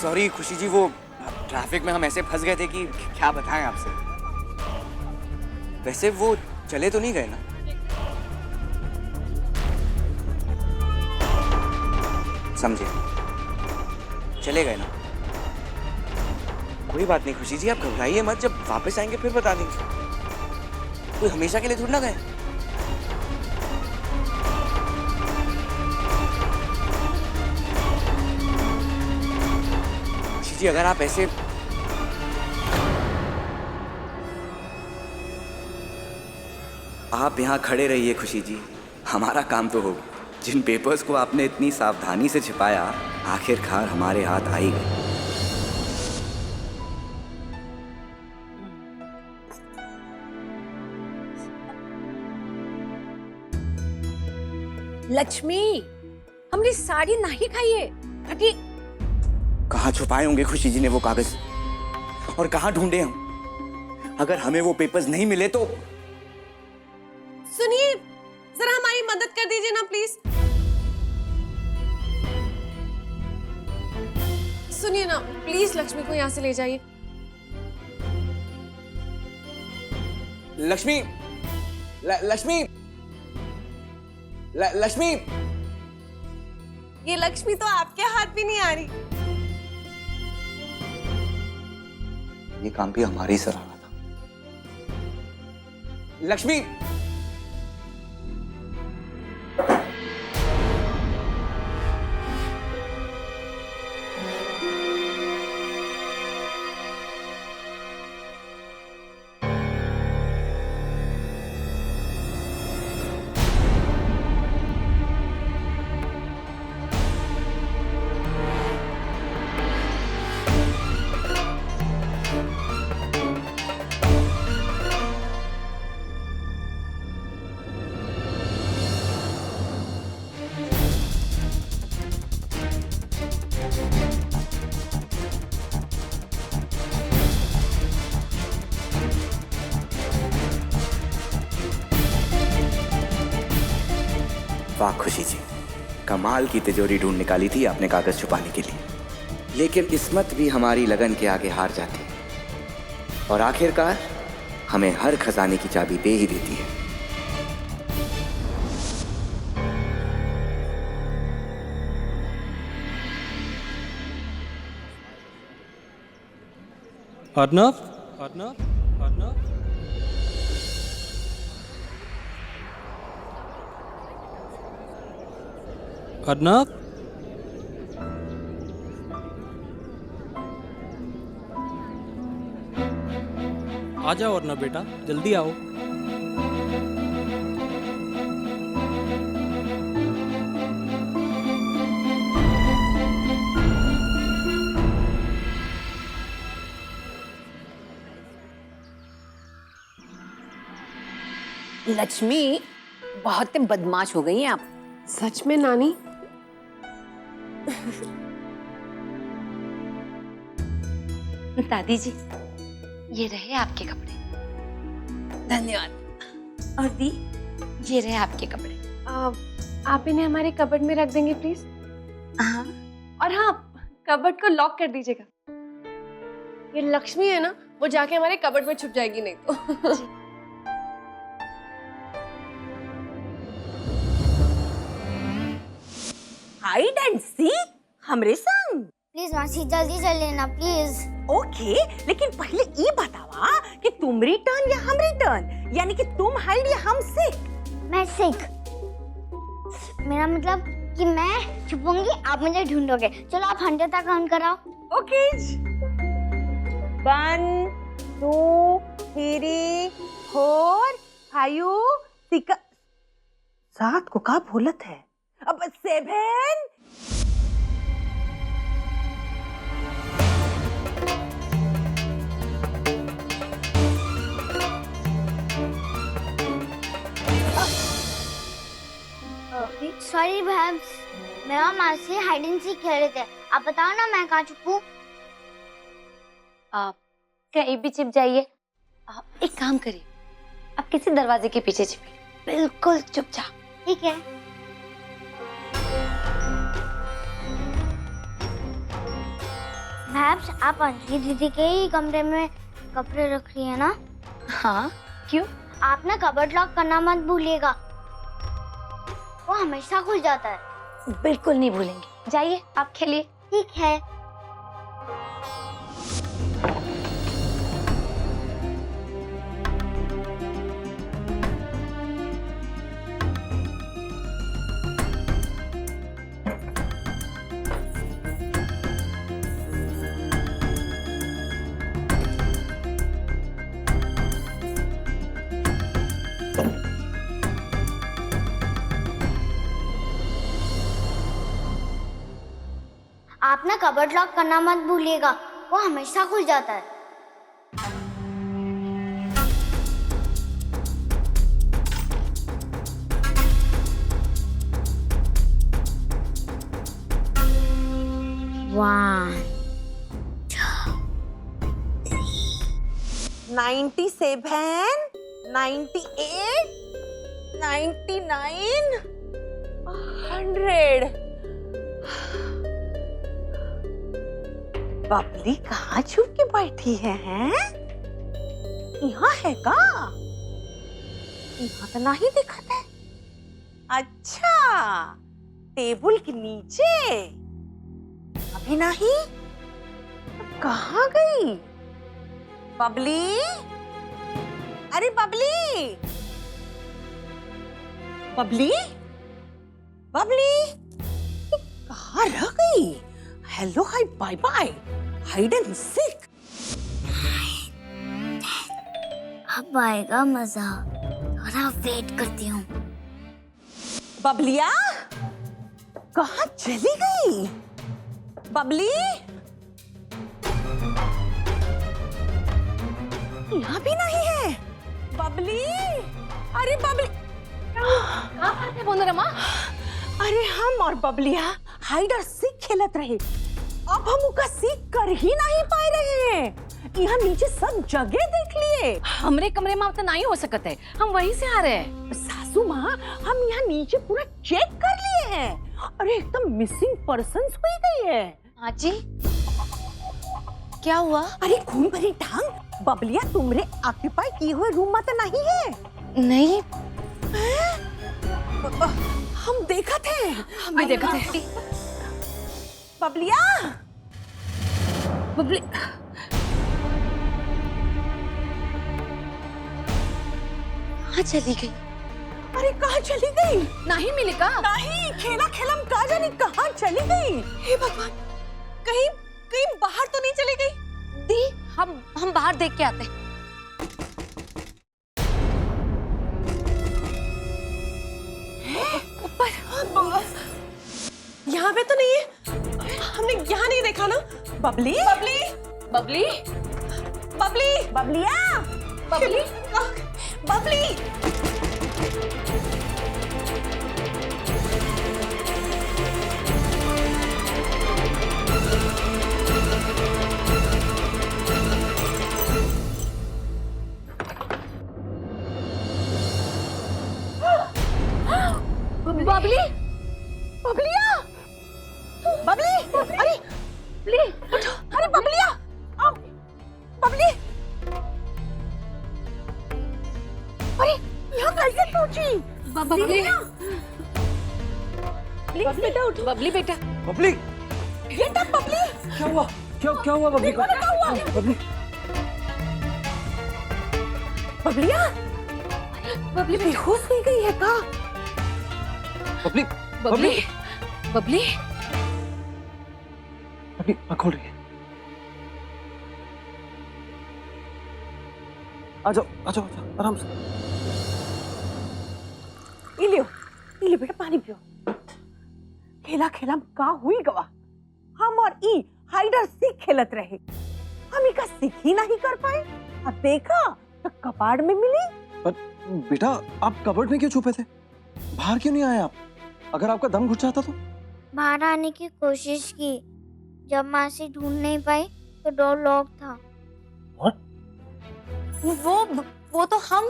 Sorry खुशी जी, वो traffic में हम ऐसे फंस गए थे कि क्या बताएं आपसे। वैसे वो चले तो नहीं गए ना? समझे, चले गए ना? कोई बात नहीं खुशी जी, आप घबराइए मत, जब वापस आएंगे फिर बता देंगे। कोई हमेशा के लिए थोड़ी ना गए। खुशी जी अगर आप ऐसे, आप यहाँ खड़े रहिए खुशी जी, हमारा काम तो हो। जिन पेपर्स को आपने इतनी सावधानी से छिपाया आखिरकार हमारे हाथ आ ही गए। लक्ष्मी, हमने साड़ी नहीं खाई है। हटी। कहाँ छुपाए होंगे खुशी जी ने वो कागज, और कहाँ ढूंढे हम? अगर हमें वो पेपर्स नहीं मिले तो सुनिए, जरा हमारी मदद कर दीजिए ना प्लीज। सुनिए ना प्लीज, लक्ष्मी को यहाँ से ले जाइए। लक्ष्मी, लक्ष्मी, लक्ष्मी, ये लक्ष्मी तो आपके हाथ भी नहीं आ रही। ये काम भी हमारी सराहना था। लक्ष्मी, वाह खुशी जी, कमाल की तिजोरी ढूंढ निकाली थी आपने कागज छुपाने के लिए। लेकिन किस्मत भी हमारी लगन के आगे हार जाती है और आखिरकार हमें हर खजाने की चाबी दे ही देती है। अर्नव, अर्नव, अर्नव, अर्नव, आ जाओ अर्नव बेटा, जल्दी आओ। लक्ष्मी, बहुत बदमाश हो गई हैं आप। सच में नानी? दादी जी, ये रहे आपके कपड़े। धन्यवाद। और दी, ये रहे आपके कपड़े। आप इन्हें हमारे कबर्ड में रख देंगे प्लीज? हाँ। और हाँ, कबर्ड को लॉक कर दीजिएगा। ये लक्ष्मी है ना, वो जाके हमारे कबर्ड में छुप जाएगी नहीं तो। हाइड एंड सीक हमरे संग। प्लीज मासी जल्दी चल लेना प्लीज। ओके, लेकिन पहले ये बतावा कि तुम रिटर्न या हम रिटर्न, यानी कि तुम हाइड या हम सीक। मैं सिक, मेरा मतलब कि मैं छुपूंगी, आप मुझे ढूंढोगे। चलो आप 100 तक काउंट कराओ। ओके। 1 2 3 4 5 6 7 को का भूलत है। अब 7। सॉरी भैब्स, मैं और मासी हाइड एंड सीक खेल रहे थे। आप बताओ ना मैं कहाँ छुपूं? आप कहीं भी छिप जाइए। आप एक काम करिए, आप किसी दरवाजे के पीछे छिपिए, बिल्कुल चुपचाप। ठीक है। भैब्स, आप अंजलि दीदी के ही कमरे में कपड़े रख रही है ना? हाँ, क्यों? आप ना कबर्ड लॉक करना मत भूलिएगा, वो हमेशा खुल जाता है। बिल्कुल नहीं भूलेंगे। जाइए आप खेलिए। ठीक है। आप ना कबर्ड लॉक करना मत भूलिएगा, वो हमेशा खुल जाता है। One, 97, 98, 99, 100। बबली कहाँ छुप के बैठी है, हैं? यहाँ है का? यहाँ तो नहीं दिखत है। अच्छा, टेबल के नीचे? अभी नहीं? कहाँ गई? बबली? अरे बबली? बबली? बबली? कहाँ रह गई? Hello hi bye bye, hide and seek. अब आएगा मजा, थोड़ा वेट करती हूँ। बबलिया? कहाँ चली गई? बबली? यहाँ भी नहीं है। बबली? अरे बबली, कहाँ बात है बोनरमा? अरे हम और बबलिया हाइड और सीक खेलत रहे, अब हम उसका सीख कर ही नहीं पा रहे हैं। यहाँ नीचे सब जगह देख लिए। हमरे कमरे में तो नहीं हो सकत है, हम वहीं से आ रहे हैं। सासू माँ, हम यहाँ नीचे पूरा चेक कर लिए हैं। अरे एकदम मिसिंग पर्सन्स हुई गई है। हाँ जी, क्या हुआ? अरे खून भरी टांग, बबलिया तुमरे ऑक्यूपाई किए हुए रूम में तो नहीं है? नहीं, हम देखा थे। हम भी देखा थे। बबलिया? बबली, कहाँ चली गई? अरे कहाँ चली गई? नहीं मिली का? नहीं, खेला खेलम का जाने कहाँ चली गई? हे भगवान, कहीं कहीं बाहर तो नहीं चली गई? दी, हम बाहर देख के आते हैं। यहाँ पे तो नहीं है, हमने यहाँ नहीं देखा ना। बबली? बबली, बबली, बबली, बबलिया? बबली, बबली। बबली, बबलिया? बबली? अरे बबली, उठो। अरे बबलिया, आओ। बबली? अरे यहाँ कैसे पहुंची? बबली, बेटा उठो। बबली बेटा, बबली, ये तब बबली? क्या हुआ? क्या हुआ बबली को? क्या हुआ? बबली, बबलिया? बबली बेटा, बेहोश हो गई है का? बबली, बबली, बबली, बबली आँख खोल रही है। आ जाओ, आ जाओ, आराम से। ये लियो बेटा, पानी पियो। खेला खेला का हुई गवा, हम और ई हाइड और सीख खेलत रहे, हम इका सीख ही नहीं कर पाए। अब देखा तो कबाड़ में मिली। पर बेटा, आप कबर्ड में क्यों छुपे थे? बाहर क्यों नहीं आए आप? अगर आपका दम घुट जाता तो? बाहर आने की कोशिश की, जब मासी ढूंढ नहीं पाई तो डोर लॉक था। वो तो हम।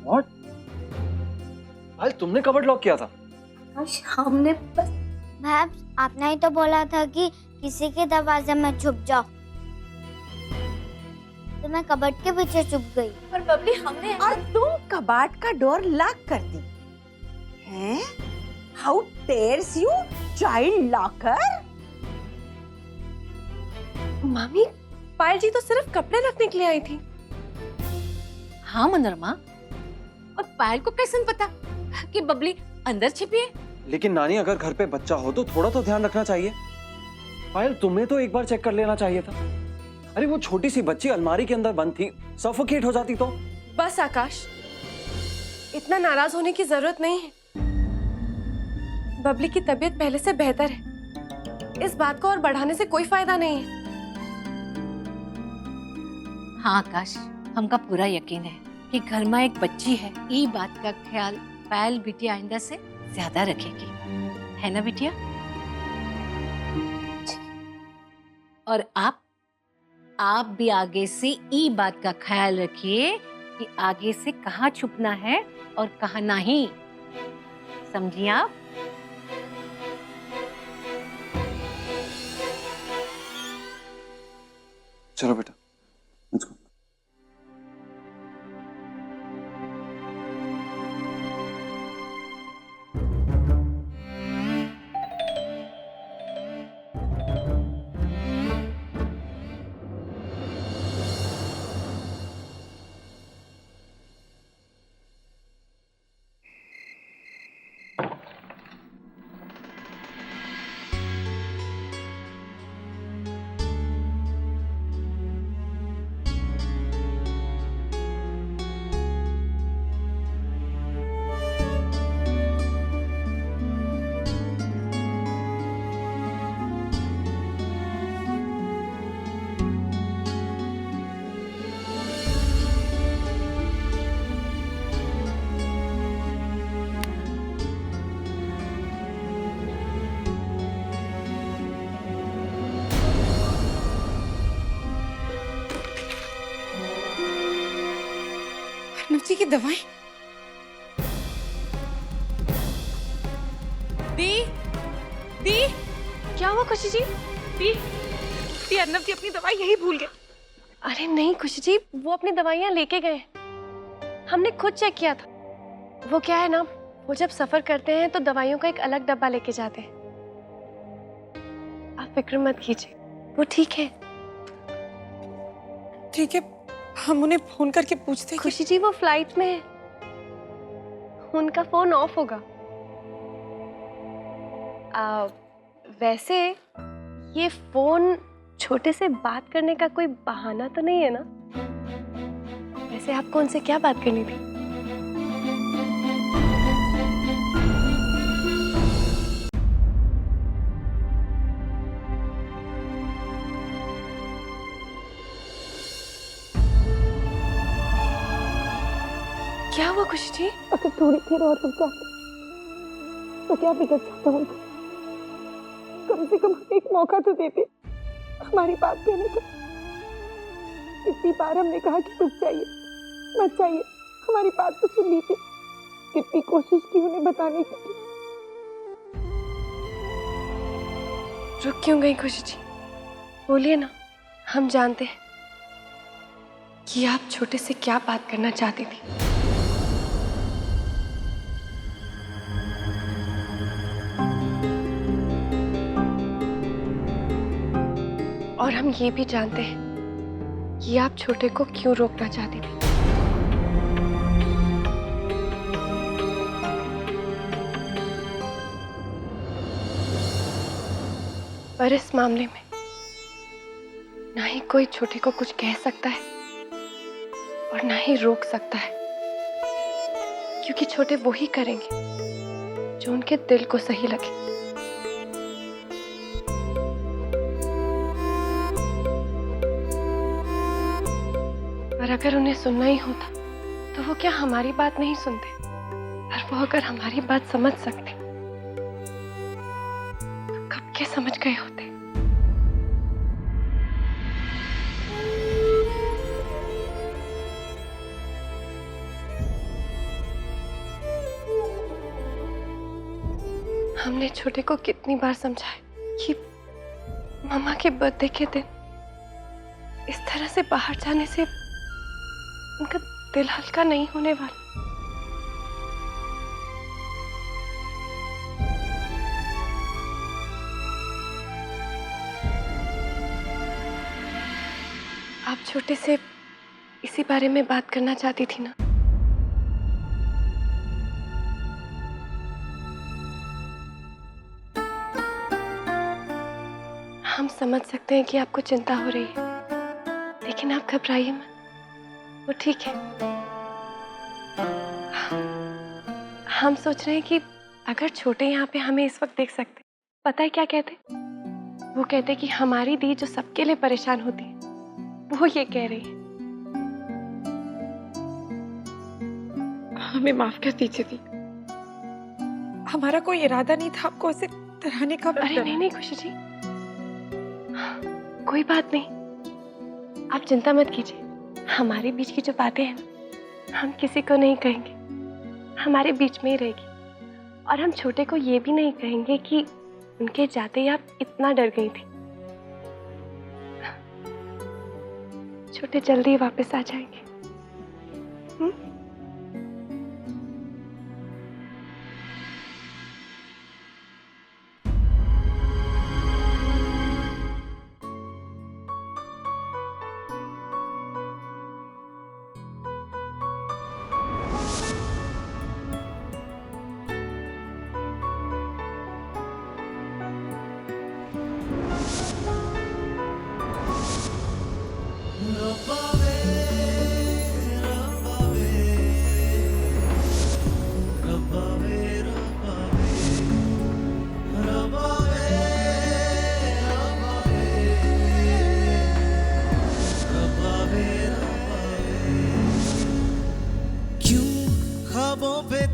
What? आज तुमने कबर्ड लॉक किया था? हमने बस भाभी आपने ही तो बोला था कि किसी के दरवाजे में छुप जाओ, तो मैं कबर्ड के पीछे छुप गई। पर बबली हमने और तुम कबाट का डोर लॉक कर दी हैं? How dares you child locker? मामी, पायल जी तो सिर्फ कपड़े रखने के लिए आई थी। हाँ मनोरमा, और पायल को कैसे पता कि बबली अंदर छिपी है? लेकिन नानी, अगर घर पे बच्चा हो तो थोड़ा तो ध्यान रखना चाहिए। पायल, तुम्हें तो एक बार चेक कर लेना चाहिए था। अरे वो छोटी सी बच्ची अलमारी के अंदर बंद थी, सफोकेट हो जाती तो। बस आकाश, इतना नाराज होने की जरूरत नहीं है। बबली की तबीयत पहले से बेहतर है, इस बात को और बढ़ाने से कोई फायदा नहीं है। हाँ आकाश, हमका पूरा यकीन है कि घर में एक बच्ची है। ये बात का ख्याल पायल बिटिया आइंदा से ज्यादा रखेगी, है ना बिटिया? और आप भी आगे से ये बात का ख्याल रखिए कि आगे से कहाँ छुपना है और कहाँ नहीं, समझिए आप? चलो बेटा, लेट्स गो। नुची की दवाई। दी दी, क्या हुआ खुशी जी? दी अर्नब जी अपनी दवाई यही भूल गए। अरे नहीं खुशी जी, वो अपनी दवाइयाँ लेके गए। हमने खुद चेक किया था। वो क्या है ना, वो जब सफर करते हैं तो दवाइयों का एक अलग डब्बा लेके जाते हैं। आप फिक्र मत कीजिए, वो ठीक है। ठीक है, हम उन्हें फोन करके पूछते हैं। खुशी जी वो फ्लाइट में है, उनका फोन ऑफ होगा। वैसे ये फोन छोटे से बात करने का कोई बहाना तो नहीं है ना? वैसे आपको उनसे क्या बात करनी थी? क्या हुआ खुशी जी? अगर थोड़ी देर और रुक जाते तो क्या बिगड़ जाता उनको? कम से कम एक मौका तो देते हमारी बात कहने का। कितनी बार हमने कहा कि रुक जाइए, मत जाइए, हमारी बात तो सुन लीजिए। कितनी कोशिश की उन्हें बताने की। रुक क्यों गई खुशी जी? बोलिए ना, हम जानते हैं कि आप छोटे से क्या बात करना चाहती थी। और हम ये भी जानते हैं कि आप छोटे को क्यों रोकना चाहती थी। पर इस मामले में ना ही कोई छोटे को कुछ कह सकता है और ना ही रोक सकता है, क्योंकि छोटे वो ही करेंगे जो उनके दिल को सही लगे। और अगर उन्हें सुनना ही होता तो वो क्या हमारी बात नहीं सुनते? और वो अगर हमारी बात समझ सकते तो कब के समझ गए होते। हमने छोटे को कितनी बार समझाया कि मामा के बर्थडे के दिन इस तरह से बाहर जाने से उनका दिल हल्का नहीं होने वाला। आप छोटे से इसी बारे में बात करना चाहती थी ना? हम समझ सकते हैं कि आपको चिंता हो रही है, लेकिन आप घबराइए मत, वो ठीक है। हम सोच रहे हैं कि अगर छोटे यहाँ पे हमें इस वक्त देख सकते, पता है क्या कहते? वो कहते कि हमारी दी जो सबके लिए परेशान होती है, वो ये कह रही है। हमें माफ कर दीजिए दी, हमारा कोई इरादा नहीं था आपको उसे डराने का। अरे नहीं खुशी जी, कोई बात नहीं, आप चिंता मत कीजिए। हमारे बीच की जो बातें हैं ना, हम किसी को नहीं कहेंगे, हमारे बीच में ही रहेगी। और हम छोटे को ये भी नहीं कहेंगे कि उनके जाते ही आप इतना डर गई थी। छोटे जल्दी वापस आ जाएंगे।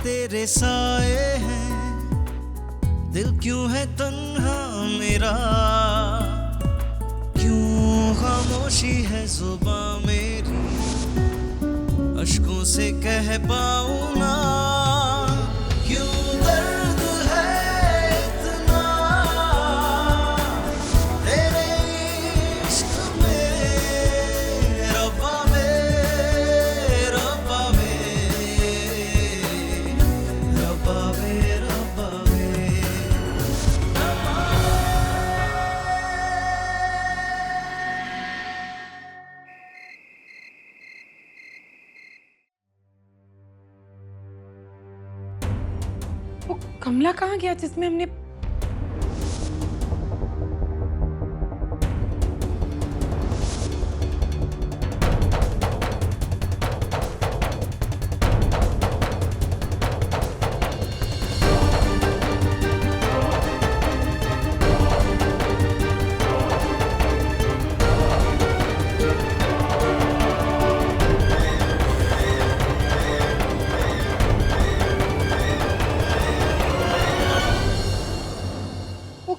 तेरे साए हैं, दिल क्यों है तन्हा मेरा, क्यों खामोशी है जुबां मेरी, अश्कों से कह पाऊं ना, क्यों दर्द है इतना तेरे इश्क में, रब्बा वो कमला कहाँ गया जिसमें हमने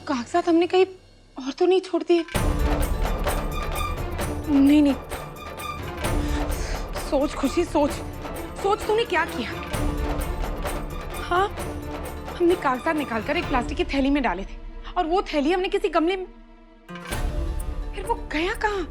कागजात हमने कहीं और तो नहीं छोड़ दिए? नहीं, सोच खुशी, सोच तूने क्या किया? हाँ, हमने कागजात निकालकर एक प्लास्टिक की थैली में डाले थे और वो थैली हमने किसी गमले में, फिर वो गया कहाँ?